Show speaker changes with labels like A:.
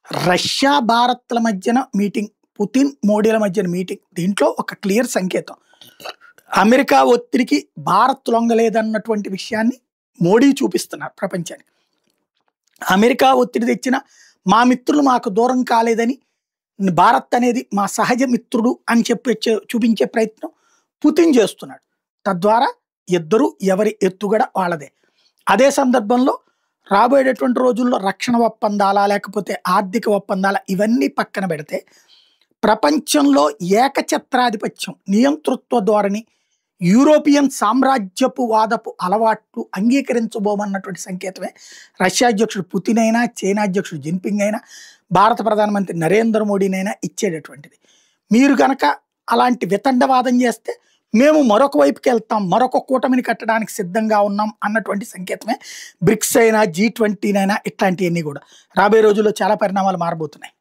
A: Russia భారత్ల మధ్యన meeting, Putin మోడీల మధ్యన meeting, దీంట్లో ఒక క్లియర్ సంకేతం. అమెరికా ఒత్తిడికి భారత్ లొంగలేదన్నటువంటి విషయాన్ని మోడీ చూపిస్తున్నారు ప్రపంచానికి. అమెరికా ఒత్తిడి తెచ్చిన మా మిత్రులు మాకు దూరం కాలేదని, భారత్ అనేది మా సహజ మిత్రుడు అని చెప్పి చూపించే ప్రయత్నం పుతిన్ చేస్తున్నాడు. తద్వారా ఇద్దరు ఎవరి ఎత్తుగడ వాళ్ళదే. అదే సందర్భంలో రాబోయేటటువంటి రోజుల్లో రక్షణ ఒప్పందాల లేకపోతే ఆర్థిక ఒప్పందాల ఇవన్నీ పక్కన పెడితే ప్రపంచంలో ఏకఛత్రాధిపత్యం, నియంతృత్వ ధోరణి, యూరోపియన్ సామ్రాజ్యపు వాదపు అలవాట్లు అంగీకరించబోమన్నటువంటి సంకేతమే రష్యా అధ్యక్షుడు పుతిన్ అయినా, చైనా అధ్యక్షుడు జిన్పింగ్ అయినా, భారత ప్రధానమంత్రి నరేంద్ర మోడీనైనా ఇచ్చేటటువంటిది. మీరు కనుక అలాంటి వితండవాదం చేస్తే మేము మరొక వైపుకి వెళ్తాం, మరొక కూటమిని కట్టడానికి సిద్ధంగా ఉన్నాం అన్నటువంటి సంకేతమే బ్రిక్స్ అయినా, G20 అయినా ఇట్లాంటివన్నీ కూడా రాబోయే రోజుల్లో చాలా పరిణామాలు మారబోతున్నాయి.